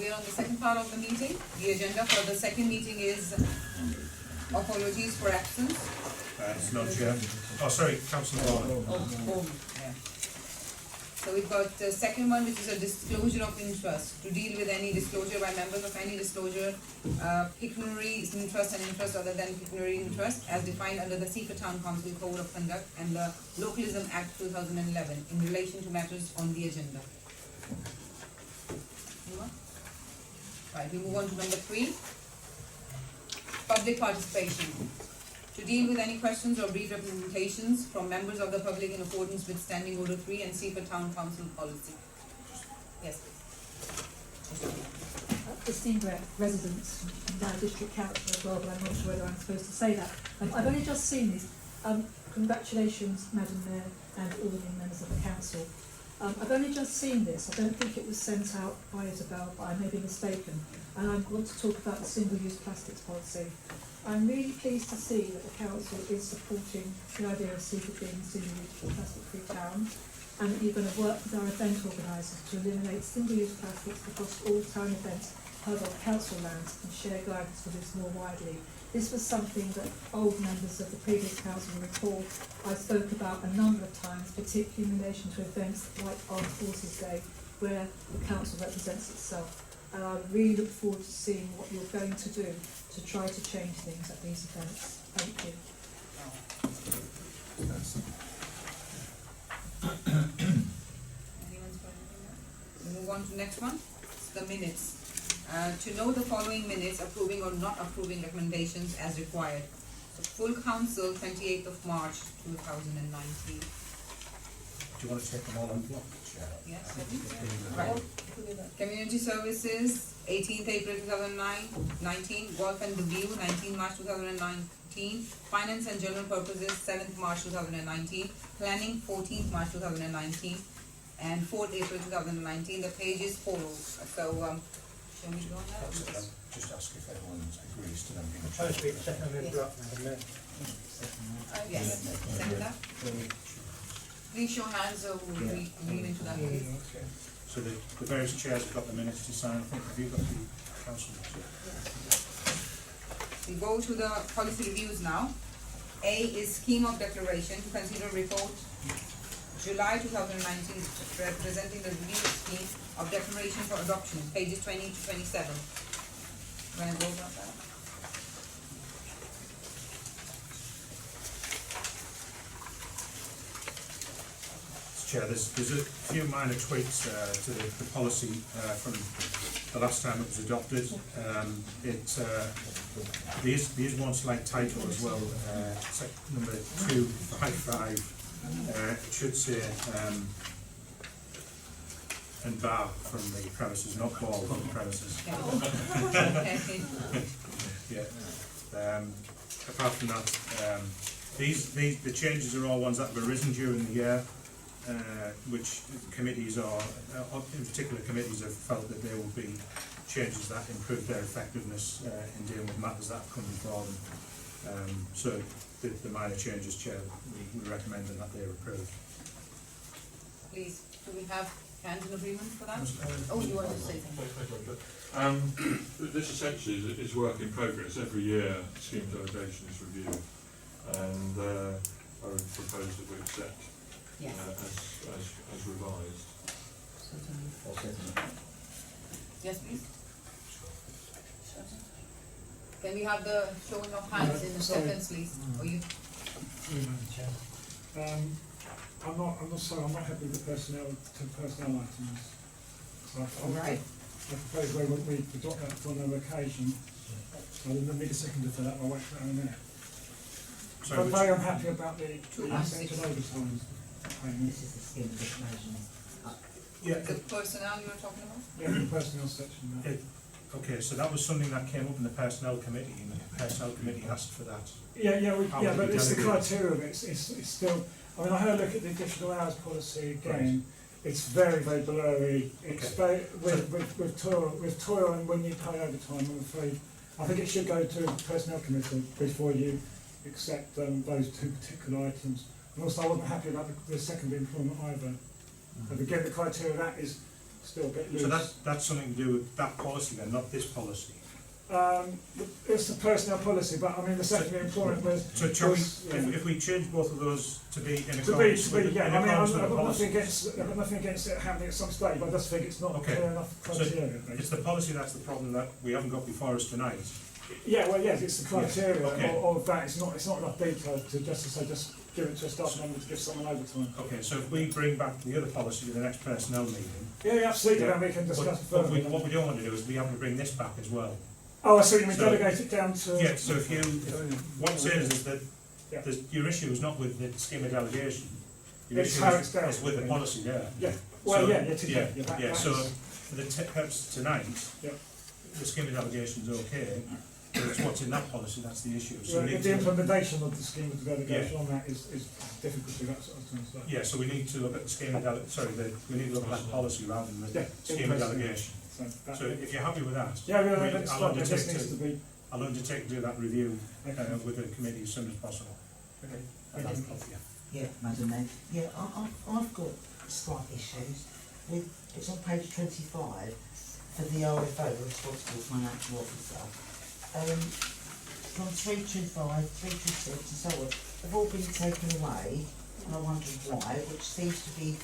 we're on the second part of the meeting. The agenda for the second meeting is apologies for absence. It's not Chair. Oh, sorry, Councillor Warner. Yeah. So we've got the second one, which is a disclosure of interest, to deal with any disclosure by members of any disclosure, pecuniary interest and interest other than pecuniary interest, as defined under the Seaford Town Council Code of Conduct and the Localism Act 2011 in relation to matters on the agenda. Right, we move on to number 3. Public participation. To deal with any questions or brief representations from members of the public in accordance with Standing Order 3 and Seaford Town Council policy. Yes, please. Esteemed residents, now district councillor as well, but I'm not sure whether I'm supposed to say that. I've only just seen this. Congratulations, Madam Mayor, and all the members of the council. I've only just seen this. I don't think it was sent out by Isabel, but I may be mistaken. And I want to talk about the single-use plastics policy. I'm really pleased to see that the council is supporting the idea of Seaford being a single-use plastic-free town, and that you're going to work with our event organisers to eliminate single-use plastics across all town events held on council lands and share guidance for this more widely. This was something that old members of the previous council will recall I spoke about a number of times, particularly in relation to events like Armed Forces Day, where the council represents itself. And I really look forward to seeing what you're going to do to try to change things at these events. Thank you. Anyone's got anything else? We move on to the next one. It's the minutes. To know the following minutes, approving or not approving recommendations as required. So full council, 28th of March 2019. Do you want to take them all in block, Chair? Yes, right. Community Services, 18th April 2019. Golf and the View, 19 March 2019. Finance and General Purposes, 7th March 2019. Planning, 14th March 2019. And 4th April 2019. The pages follow. So, shall we go on that? Just ask if everyone agrees to them being Proposed to be second in Yes. block, Madam Mayor. Yes, second that. Please show hands so we read into that, please. So the various chairs have got the minutes to sign. I think, have you got the council? We go to the policy reviews now. A is scheme of declaration to consider report July 2019 representing the review scheme of declaration for adoption, pages 20 to 27. Wanna go about that? Chair, there's a few minor tweaks to the policy from the last time it was adopted. There is one slight typo as well, number 255. It should say and bar from the premises, not ball from the premises. Okay. Yeah. Apart from that, the changes are all ones that have arisen during the year. Which committees are, in particular committees have felt that there will be changes that improve their effectiveness in dealing with matters that have come before them. So the minor changes, Chair, we recommend that they're approved. Please, do we have hands in agreement for that? Oh, you want to say something? This essentially is work in progress. Every year, scheme delegation is reviewed, and I would propose that we accept Yes. as revised. Yes, please. Can we have the showing of hands in the seconds, please? Or you? I'm not happy with the personnel items. So Right. I propose we adopt that on another occasion. So let me second for that. I'll wait for that in a minute. Sorry, I'm very unhappy about the Two assets and overtime payments. This is the scheme of declaration. Yeah. The personnel you were talking about? Yeah, the personnel section. Okay, so that was something that came up in the personnel committee, and the personnel committee asked for that. But it's the criteria of it. It's still. I mean, I had a look at the additional hours policy again. Right. It's very, very blurry. It's with toil and when you pay overtime. I'm afraid. I think it should go to the personnel committee before you accept those two particular items. And also, I wasn't happy about the secondary employment either. But again, the criteria of that is still a bit loose. So that's something to do with that policy then, not this policy. It's the personnel policy, but I mean the secondary employment was. So shall we, yeah. if we change both of those to be in To be, accordance with, yeah. in I mean, accordance with I've the got policy? nothing against it happening at some stage, but I just think it's not Okay. clear enough criteria. It's the policy that's the problem that we haven't got before us tonight. Yeah, well, yes, it's the criteria Okay. of that. It's not enough detail to just give it to a staff member to give someone overtime. Okay, so if we bring back the other policy to the next personnel meeting, Yeah, absolutely. Yeah. Then we can discuss but further. what we don't want to do is we have to bring this back as well. Oh, I see. You mean So- delegate it down to? Yeah, so if what it says is that Yeah. your issue is not with the scheme of delegation. Your It's issue how is, it's dealt is with the with. policy there. Yeah. Well, So- yeah, it is. Yeah, that- yeah, that so is- for the purpose tonight, Yeah. the scheme of delegation is okay, but it's what's in that policy, that's the issue. So Well, we need the to, implementation of the scheme of delegation on that is difficult to that's what I was trying to say. yeah, so we need to look at the scheme of we need to look at that policy rather than the Yeah, scheme of interesting. delegation. So, that, So if you're happy with that, yeah, we- that's I'll fine. It undertake just needs to be. I'll undertake to do that review Okay. with the committee as soon as possible. Okay. And Thank you. that's- yeah. Yeah, Madam Mayor. Yeah, I've got slight issues with, it's on page 25 for the RFO, Responsible Financial Officer. From 325, 326 and so on, have all been taken away, and I wondered why, which seems to be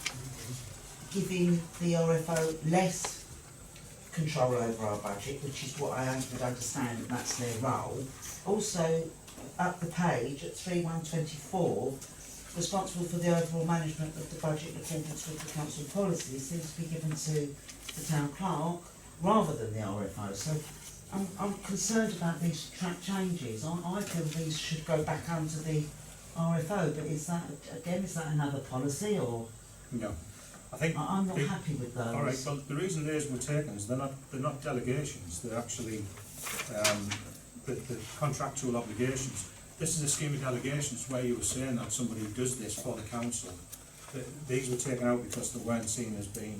giving the RFO less control over our budget, which is what I would understand that that's their role. Also, up the page at 3124, responsible for the overall management of the budget in accordance with the council policy seems to be given to the town clerk rather than the RFO. So I'm concerned about these track changes. I feel these should go back under the RFO, but is that another policy, or No, I think. I'm not the- happy with those. All right, well, the reason those were taken is they're not delegations, they're actually the contractual obligations. This is a scheme of delegations where you were saying that somebody does this for the council. These were taken out because they weren't seen as being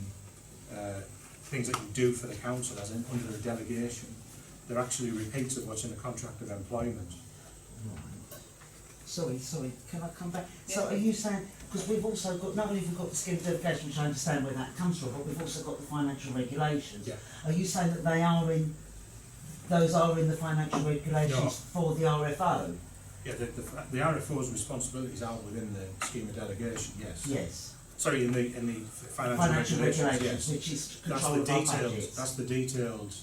things that you do for the council as in under a delegation. They're actually repeats of what's in a contract of employment. Right. Sorry, can I come back? Yeah. So are you saying, because we've also got, not only have we got the scheme of delegation, which I understand where that comes from, but we've also got the financial regulations. Yeah. Are you saying that those are in the financial regulations No. for the RFO? Yeah, the RFO's responsibilities are within the scheme of delegation, yes. Yes. Sorry, in the financial regulations, yes. which is That's control the of our detailed, budgets. that's the detailed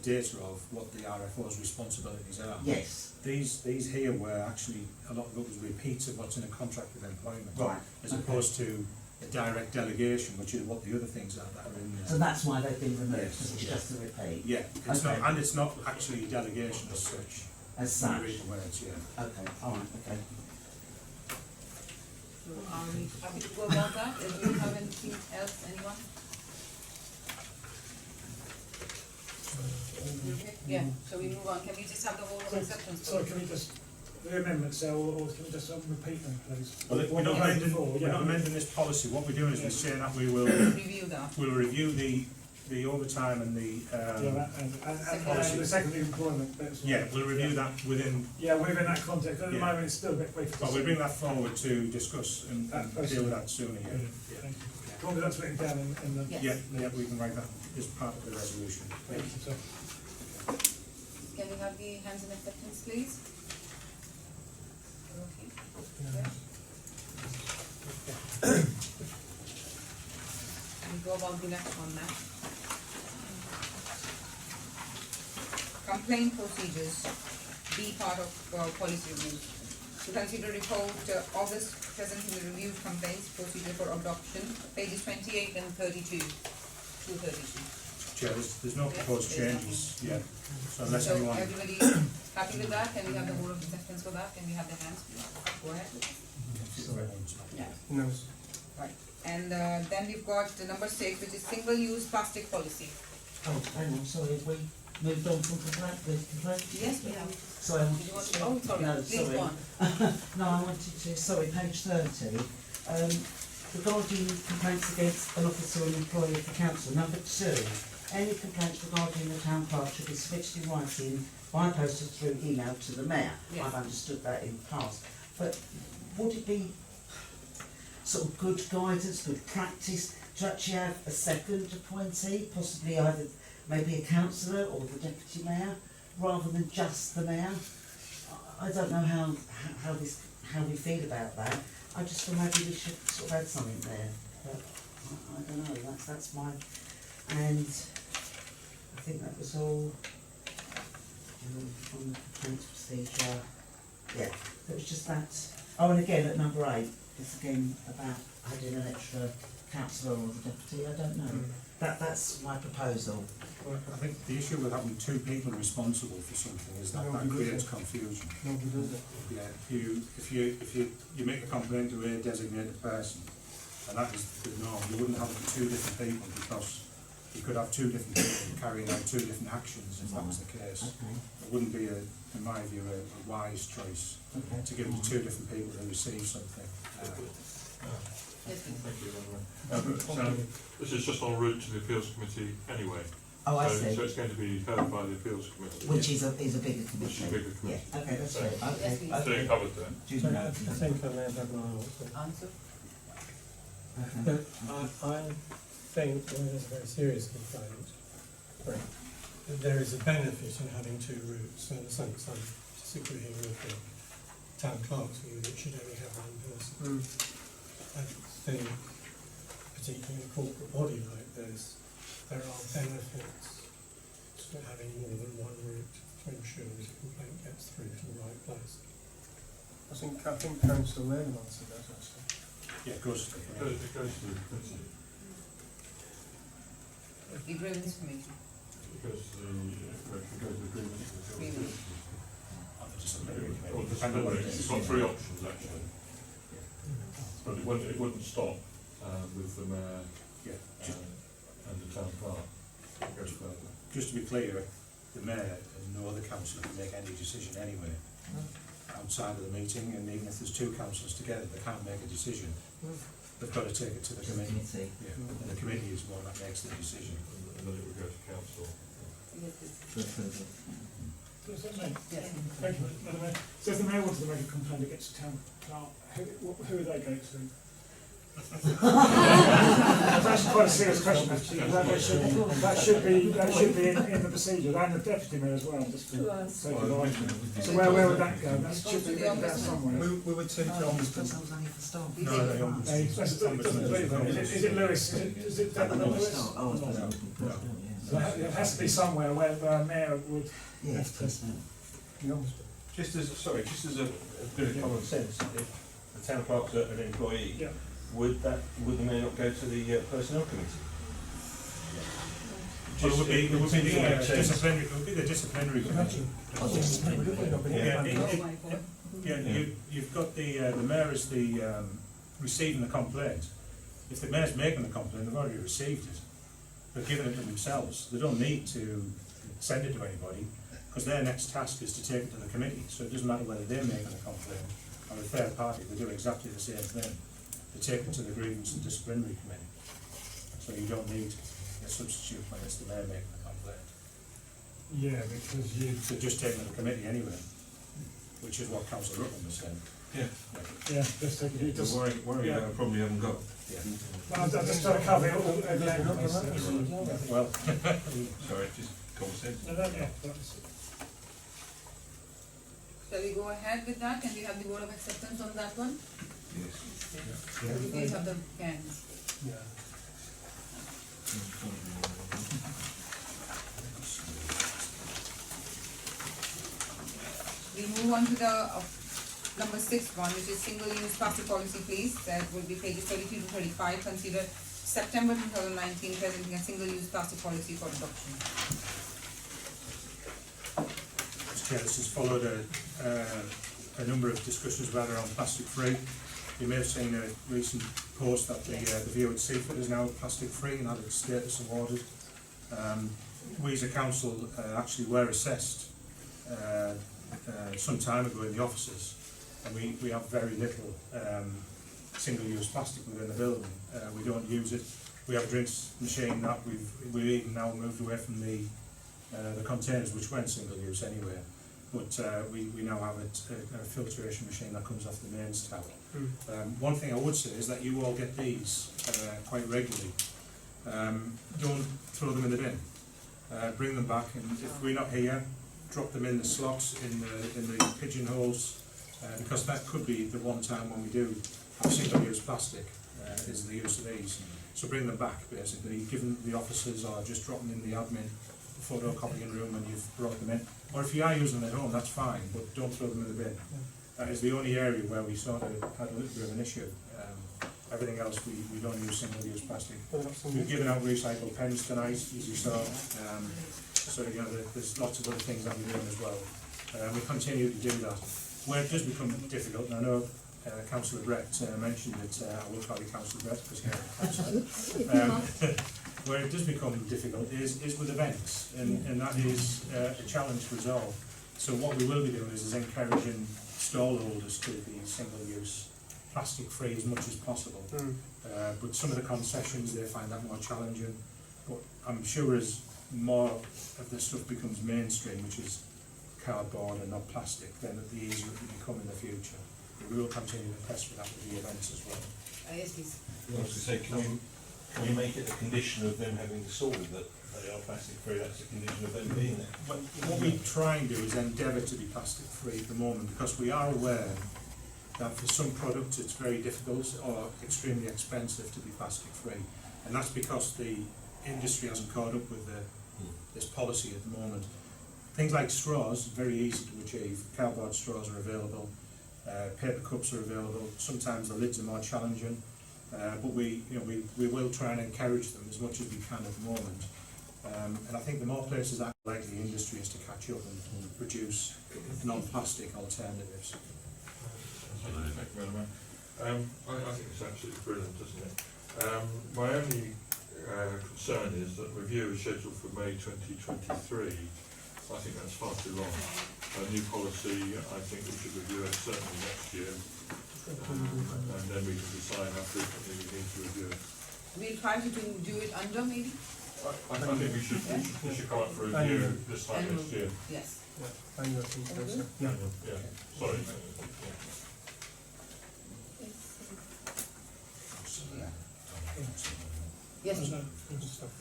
data of what the RFO's responsibilities are. Yes, These here were actually, a lot of it was repeats of what's in a contract of employment. right. As okay. opposed to a direct delegation, which is what the other things are that are in there. So that's why they've been removed, Yes, because it's yeah. just a repeat, Yeah, it's Okay. not, and it's not actually a delegation as such. as When you such. read the words, yeah. Okay, alright, okay. So are we happy to go about that? Do you have anything else, anyone? Okay. Yeah, so we move on. Can we just have the whole of acceptance? So can we just the amendments there, or can we just repeat them, please? Well, we're not What we had amending, before, we're yeah. not amending this policy. What we're doing is we're saying that we will, Review that. we'll review the overtime and the, Yeah, that, and Policy. the secondary employment bit as well. yeah, we'll review that within, Yeah, within that context, at the Yeah. moment it's still a bit brief. well, we'll bring that forward to discuss and deal with that sooner, yeah. Brilliant, Yeah. thank you. As long as that's written down in the. Yes. Yeah, we can write that as part of the resolution. Thank you, sir. Can we have the hands in acceptance, please? Okay. Yeah. We go about the next one now. Complaint procedures, be part of policy review. To consider report August presently reviewed complaints procedure for adoption, pages 28 and 32 to 32. Chair, there's no proposed changes yet, so unless So anyone, everybody happy with that? Can we have the whole of acceptance for that? Can we have the hands, please? Go ahead. Yeah. No. Right. And then we've got the number 6, which is single-use plastic policy. Oh, hang on, sorry, have we moved on from the complaint? Yes, we have. Sorry, I Did you want to? Oh, sorry. No, Please sorry. go on. No, I wanted to, sorry, page 30. Regarding complaints against an officer or employee of the council. Number 2, any complaints regarding the town clerk should be submitted in writing by post or through email to the mayor. Yes. I've understood that in the past. But would it be, sort of good guidance, good practice to actually have a second appointee, possibly either maybe a councillor or the deputy mayor, rather than just the mayor. I don't know how we feel about that. I just thought maybe we should sort of add something there. But I don't know. That's my, and I think that was all on the complaints procedure. Yeah, it was just that. Oh, and again at number 8, it's again about adding an extra councillor or the deputy. I don't know. That's my proposal. Well, I think the issue with having two people responsible for something is that that creates confusion. Nobody does it. Yeah, if you make a complaint to a designated person, and that is the norm, you wouldn't have it to two different people, because you could have two different people carrying out two different actions if that was the case. Okay. It wouldn't be, in my view, a wise choice Okay. to give it to two different people who receive something. Thank you, so this is just en route to the appeals committee anyway. Oh, I So see. it's going to be heard by the appeals committee. Which is a bigger Which is a committee. bigger Yeah. committee. Okay, that's So- it. Okay. So you covered that. Do you So know? I think I may have had my answer. Answer? Okay. But I think when there's a very serious complaint, that there is a benefit in having two routes. In a sense, I'm disagreeing with the town clerk's view that it should only have one person. I think, particularly in a corporate body like this, there are benefits to having more than one route to ensure that a complaint gets through to the right place. I think Councillor Lehman answered that actually. Yeah, it goes to the committee. It goes to the committee. The grievance committee. It goes to the grievance committee. On the disciplinary Or committee, the depending on what it disciplinary. is. It's got 3 options actually. But it wouldn't stop with the mayor Yeah, just, and the town clerk. It goes further. just to be clear, the mayor and no other councillor can make any decision anyway outside of the meeting, and even if there's two councillors together, they can't make a decision. They've got to take it to the committee. Yeah, and the committee is the one that makes the decision. And then it would go to council. Does that make? Yes. Thank you, Madam Mayor. So if the mayor wanted to make a complaint against the town clerk, who would they go to? That's actually quite a serious question, actually. That should be in the procedure, and the deputy mayor as well, just for sake of argument. So where would that go? That should be written down somewhere. We would take Oh, on because I was only for staff. No, no, No, it doesn't leave there. Is it Lewis? Is it Deborah Lewis? Oh, I suppose No. I'm looking for staff, So it has to be somewhere where a mayor would. yeah. Yes, please, no. Just as a bit of common sense, if the town clerk's an employee, Yeah. would the mayor not go to the personnel committee? Well, it would be the Yeah. disciplinary, it would be the disciplinary committee. Yeah, you've got the mayor as the receiving the complaint. If the mayor's making the complaint, they've already received it. They're giving it to themselves. They don't need to send it to anybody, because their next task is to take it to the committee. So it doesn't matter whether they're making a complaint or a third party, they do exactly the same thing. They take it to the grievance and disciplinary committee. So you don't need a substitute when it's the mayor making the complaint. Yeah, because you. So just take it to the committee anyway, which is what Councillor Rutland was saying. Yeah, just take it. Just. Worry yeah. about probably haven't got. Yeah. Well, I'm just trying to cover all every angle. Well, Sorry, just common sense. No, yeah, that's. Shall we go ahead with that? Can we have the vote of acceptance on that one? Yes. Please have the pens. We move on to the number 6 one, which is single-use plastic policy, please. That will be pages 32 to 35. Consider September 2019 presenting a single-use plastic policy for adoption. Mr. Chair, this has followed a number of discussions about around plastic free. You may have seen a recent post that the View at Seaford is now plastic free and had its status awarded. We as a council actually were assessed some time ago in the offices, and we have very little single-use plastic within the building. We don't use it. We have a drinks machine that we've even now moved away from the containers which weren't single-use anyway. but we now have a filtration machine that comes off the mains tower. One thing I would say is that you all get these quite regularly. Don't throw them in the bin. Bring them back, and if we're not here, drop them in the slots, in the pigeonholes, because that could be the one time when we do have single-use plastic, is the use of these. So bring them back, basically, give them to the officers, or just drop them in the admin photocopying room when you've brought them in. Or if you are using them at home, that's fine, but don't throw them in the bin. That is the only area where we sort of had a little bit of an issue. Everything else, we don't use single-use plastic. We've given out recycled pens tonight, as you saw. So, you know, there's lots of other things that we're doing as well. We continue to do that. Where it does become difficult, and I know Councillor Brett mentioned it, I will call you Councillor Brett because you're Councillor. Where it does become difficult is with events, and that is a challenge to resolve. So what we will be doing is encouraging stallholders to be single-use plastic-free as much as possible. But some of the concessions, they find that more challenging. But I'm sure as more of the stuff becomes mainstream, which is cardboard and not plastic, then the easier it will become in the future. But we will continue to press for that with the events as well. Yes, please. I was going to say, can we make it a condition of them having sold that they are plastic free? That's a condition of them being there. But what we try and do is endeavour to be plastic free at the moment, because we are aware that for some products it's very difficult or extremely expensive to be plastic free, and that's because the industry hasn't caught up with this policy at the moment. Things like straws, very easy to achieve. Cardboard straws are available, paper cups are available. Sometimes the lids are more challenging, but we will try and encourage them as much as we can at the moment. And I think the more places that like the industry is to catch up and produce non-plastic alternatives. Thank you, Madam Mayor. I think it's absolutely brilliant, isn't it? My only concern is that review is scheduled for May 2023. I think that's far too long. A new policy, I think we should review it certainly next year, and then we can decide how frequently we need to review it. We'll try to do it under maybe? I think we should come up for review this time next year. Yes. Yeah, sorry. Yes.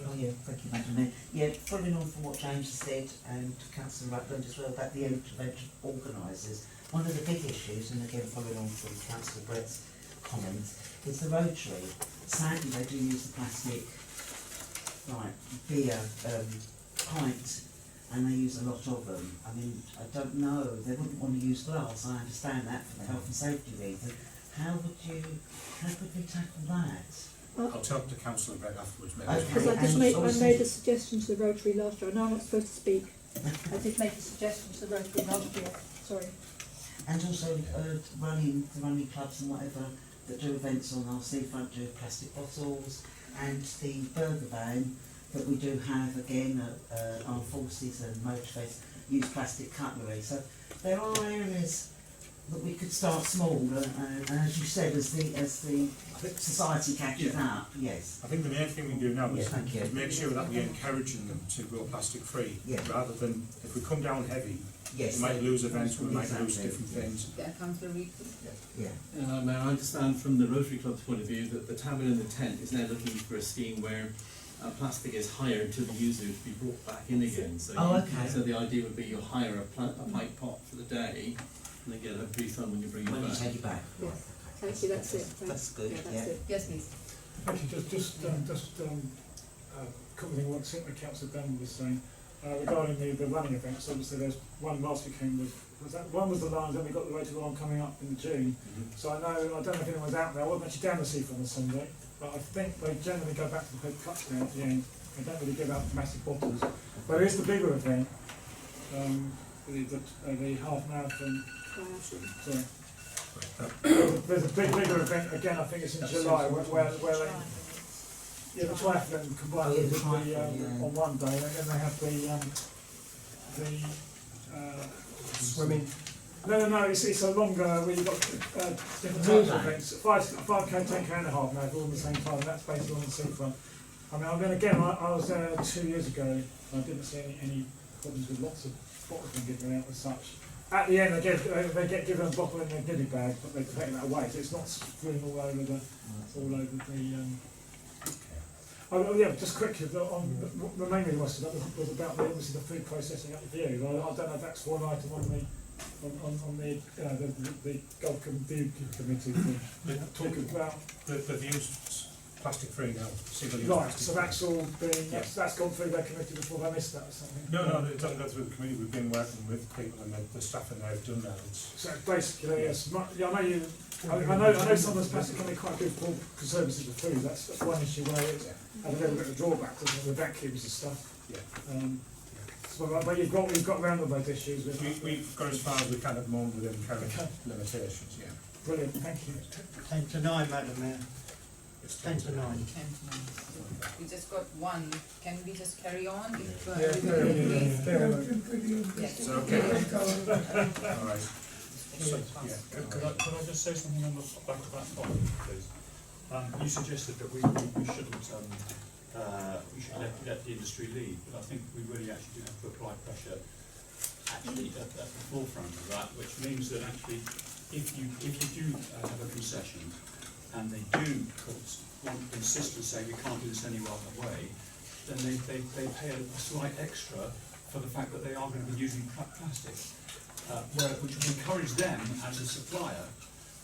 Oh yeah, thank you, Madam Mayor. Yeah, following on from what James has said and Councillor Rutland as well about the intervention organisers, one of the big issues, and again following on from Councillor Brett's comments, is the Rotary. Sadly, they do use the plastic, like beer, pint, and they use a lot of them. I mean, I don't know, they wouldn't want to use glass, I understand that for the health and safety reason. How could we tackle that? I'll talk to Councillor Brett afterwards, maybe. Okay. Because And I also- made a suggestion to the Rotary last year. I know I'm not supposed to speak. I did make a suggestion to the Rotary last year. Sorry. And also the running clubs and whatever that do events on our seafront do plastic bottles, and the burger van that we do have again at Armed Forces and Motorfest use plastic cutlery. So there are areas that we could start small, and as you said, as the society catches up, yes. I think the main thing we do now Yeah, is thank you. make sure that we're encouraging them to go plastic free, Yeah. rather than if we come down heavy, Yes. we might lose events, we might lose Exactly. different things. Yeah, Councillor Reid. Yeah. Now, I understand from the Rotary Club's point of view that the Tavern in the Tent is now looking for a scheme where plastic is hired to the user to be brought back in again. So, Okay. So the idea would be you hire a pint pot for the day, and then get a refund when you bring it When you back. take it back. Yes. Thank you, that's it. That's good, Yeah, that's yeah. it. Yes, please. Actually, just complementing what Councillor Dunn was saying regarding the running events. Obviously, there's one last weekend one was the Lions, then we got the Rotary Line coming up in June. So I don't know if anyone's out there. I wasn't actually down the seafront on Sunday, but I think they generally go back to the Cup now at the end. They don't really give out massive bottles. But it is the bigger event, the half marathon. Sorry. There's a bigger event again. I think it's in July where they the triathlon combined with the on one day, and then they have the Swimming. No, it's a longer where you've got different types of events. 5k, 10k and a half now, all at the same time, and that's based on the seafront. I mean again, I was there 2 years ago, and I didn't see any problems with lots of bottles being given out as such. at the end they get given a bottle in their goodie bag, but they're taking that away, so it's not spilling all over the Oh yeah, just quickly, the main reason was about obviously the food processing at the view. I don't know if that's one item on the Gulf View Committee talking about. The view's plastic free now, single use. Right, so that's all been, that's gone through their committee before they missed that or something? No, it doesn't go through the committee. We've been working with people and the staff and they've done that. So basically, yes, I know some of the plastic can be quite good for conservancy of food. That's one issue where it's had a little bit of drawback to the vacuums and stuff. Yeah. But you've got around all those issues. We've got as far as we can at the moment within current limitations. Yeah. Brilliant, thank you. 10 to 9, Madam Mayor. It's 10 to 9. 10 to 9. We just got one. Can we just carry on? If, Yes. It's okay. All right. So, yeah. Could I just say something on the back of that point, please? You suggested that we shouldn't let the industry lead, but I think we really actually do have to apply pressure actually at the forefront of that, which means that actually if you do have a concession and they do insist and say we can't do this any other way, then they pay a slight extra for the fact that they are going to be using plastic, which will encourage them as a supplier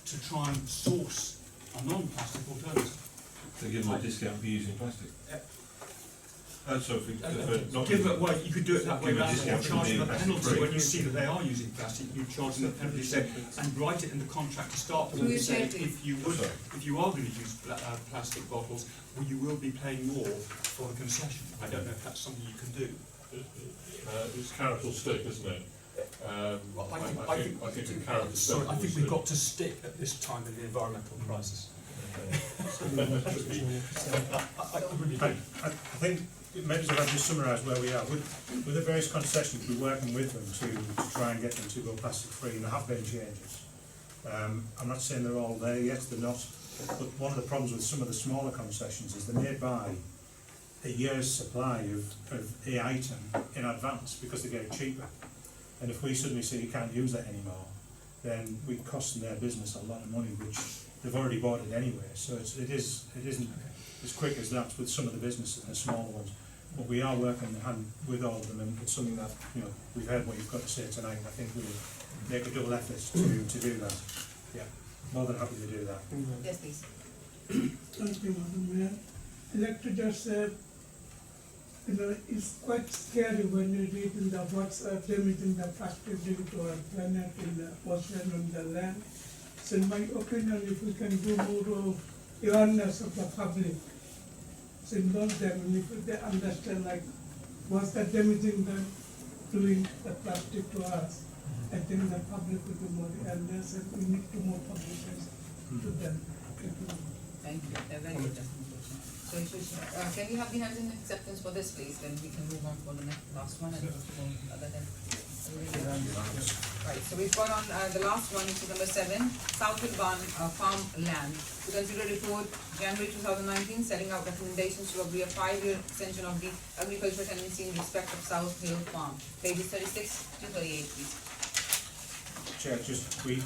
to try and source a non-plastic alternative. They give them a discount for using plastic. Well, you could do it that way rather than charging them a penalty when you see that they are using plastic. You charge them a penalty, and write it in the contract to start with. And say if you are going to use plastic bottles, well, you will be paying more for the concession. I don't know if that's something you can do. It's carrot or stick, isn't it? I think we've got to stick at this time in the environmental crisis. I think maybe if I just summarise where we are with the various concessions. We're working with them to try and get them to go plastic free, and there have been changes. I'm not saying they're all there yet, they're not, but one of the problems with some of the smaller concessions is they may buy a year's supply of a item in advance because they get it cheaper, and if we suddenly say you can't use that anymore, then we cost them their business a lot of money, which they've already bought it anyway. So it isn't as quick as that with some of the businesses and the smaller ones. But we are working hand with all of them, and it's something that, you know, we've heard what you've got to say tonight, and I think we'll make a double effort to do that. Yeah, more than happy to do that. Yes, please. Thank you, Madam Mayor. I'd like to just say, it's quite scary when you read in the what's damaging the plastic due to our planet in the ocean and the land. So in my opinion, if we can do more awareness of the public, so involve them, and if they understand like what's the damaging them doing the plastic to us, I think the public will be more awareness, and we need to more publicize to them. Thank you. They're very good. So can we have the hands in acceptance for this, please? Then we can move on for the last one and other than. Right, so we've got on the last one, which is number 7, Southhill Barn Farm Land. To consider a report January 2019 setting out recommendations to agree a 5-year extension of the agricultural tenancy in respect of Southhill Farm. Pages 36 to 38, please. Chair,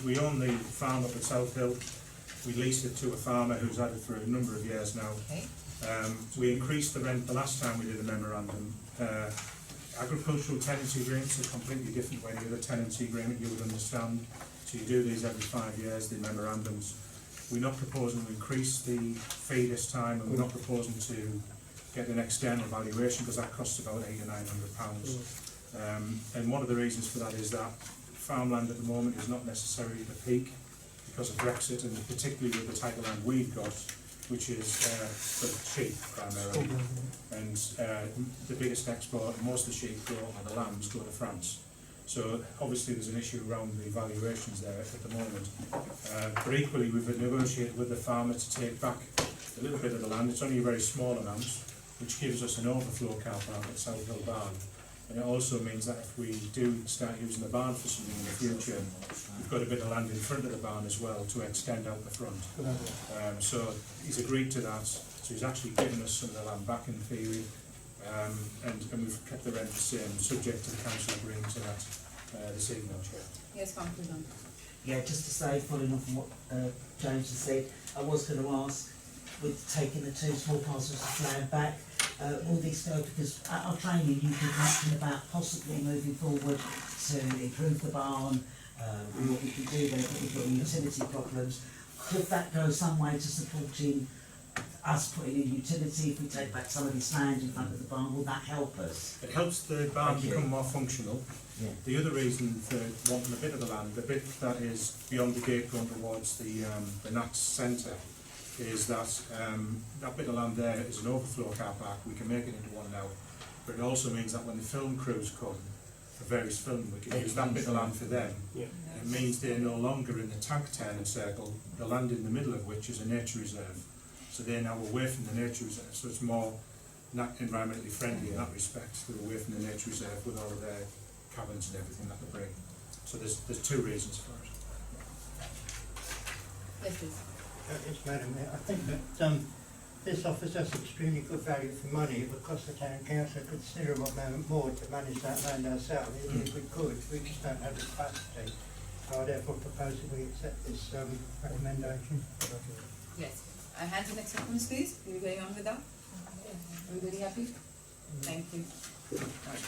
we own the farm up at Southhill. We leased it to a farmer who's had it for a number of years now. Okay. We increased the rent the last time we did a memorandum. Agricultural tenancy agreements are completely different to any other tenancy agreement you would understand. So you do these every 5 years, the memorandums. We're not proposing to increase the fee this time, and we're not proposing to get an external valuation because that costs about £800 or £900. And one of the reasons for that is that farmland at the moment is not necessarily at the peak because of Brexit, and particularly with the type of land we've got, which is sort of sheep primarily, and the biggest export, most of the sheep go, or the lambs go to France. So obviously there's an issue around the valuations there at the moment. But equally we've negotiated with the farmer to take back a little bit of the land. It's only a very small amount, which gives us an overflow car park at Southhill Barn. And it also means that if we do start using the barn for something in the future, we've got a bit of land in front of the barn as well to extend out the front. So he's agreed to that. So he's actually given us some of the land back in theory, and we've kept the rent the same, subject to the council agreeing to that. this evening, Chair. Yes, Councillor Dunn. Yeah, just to say, following on from what James has said, I was going to ask, with taking the 2 small parcels of land back, will these go, because at our training you've been talking about possibly moving forward to improve the barn, and what we can do there, but we've got utility problems. Could that go some way to supporting us putting in utility if we take back some of this land in front of the barn? Will that help us? It helps the barn Thank you. become more functional. Yeah. The other reason for wanting a bit of the land, the bit that is beyond the gate going towards the Nats Centre, is that that bit of land there is an overflow car park. We can make it into one now, but it also means that when the film crews come for various filming, we can use that bit of land for them. Yeah. It means they're no longer in the tank turning circle, the land in the middle of which is a nature reserve. So they're now away from the nature reserve, so it's more environmentally friendly in that respect. They're away from the nature reserve with all of their cabins and everything that they bring. So there's 2 reasons for it. Yes, please. Yes, Madam Mayor, I think that this offers us extremely good value for money. It would cost the town council a considerable amount more to manage that land ourselves. Even if we could, we just don't have the capacity. So I therefore propose that we accept this recommendation. Yes. Hands in acceptance, please. Are you going on with that? Everybody happy? Thank you. Right.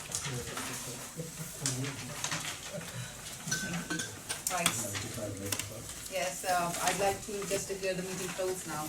Yes, I'd like to just declare the meeting closed now.